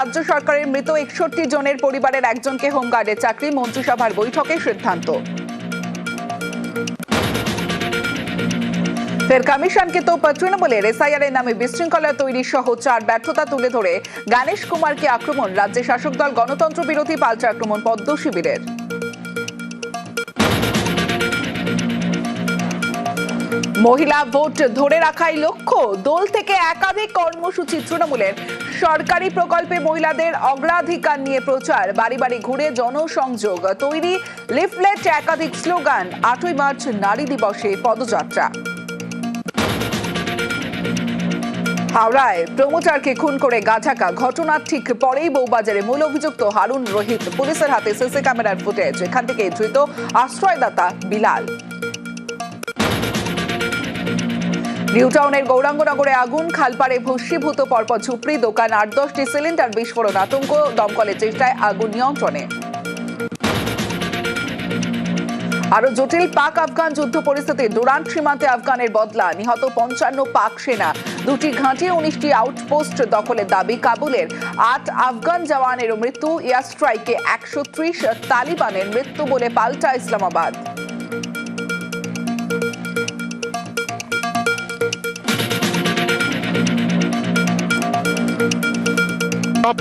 রাজ্য সরকারের মৃত ৬১ জনের পরিবারের একজনকে হোমগার্ডের চাকরি, মন্ত্রিসভার বৈঠকে সিদ্ধান্ত। ফের কমিশনকে তো তৃণমূলের এসআইআর এর নামে বিশৃঙ্খলা তৈরি সহ 4 ব্যর্থতা তুলে ধরে গণেশ কুমারকে আক্রমণ। রাজ্যে শাসক দল গণতন্ত্র বিরোধী পাল্টা আক্রমণ পদ্ম শিবিরের। মহিলা ভোট ধরে রাখাই লক্ষ্য, দল থেকে একাধিক কর্মসূচি তৃণমূলের। সরকারি প্রকল্পে মহিলাদের অগ্রাধিকার নিয়ে প্রচার, বাড়ি বাড়ি ঘুরে জনসংযোগ তৈরি, লিফলেট, একাধিক স্লোগান। 8ই মার্চ নারী দিবসে পদযাত্রা। হাওড়ায় প্রমোটারকে খুন করে গাঝাকা, ঘটনার ঠিক পরেই বউবাজারে মূল অভিযুক্ত হারুন রোহিত। পুলিশের হাতে সিসি ক্যামেরার ফুটেজ, এখান থেকে ধৃত আশ্রয়দাতা বিলাল। নিউটাউনের গৌরাঙ্গনগরে আগুন, খালপাড়ে ভস্মীভূত পরপর ঝুপড়ি, দোকান, 8-10টি সিলিন্ডার বিস্ফোরণ, আতঙ্ক। দমকলের চেষ্টায় আগুন নিয়ন্ত্রণে। আরো জটিল পাক আফগান যুদ্ধ পরিস্থিতি, ডুরান্ট সীমান্তে আফগানের বদলা, নিহত 55 পাক সেনা, 2টি ঘাঁটি, 19টি আউটপোস্ট দখলের দাবি কাবুলের। 8 আফগান জওয়ানেরও মৃত্যু, এয়ার স্ট্রাইকে 130 তালিবানের মৃত্যু বলে পাল্টা ইসলামাবাদ। Top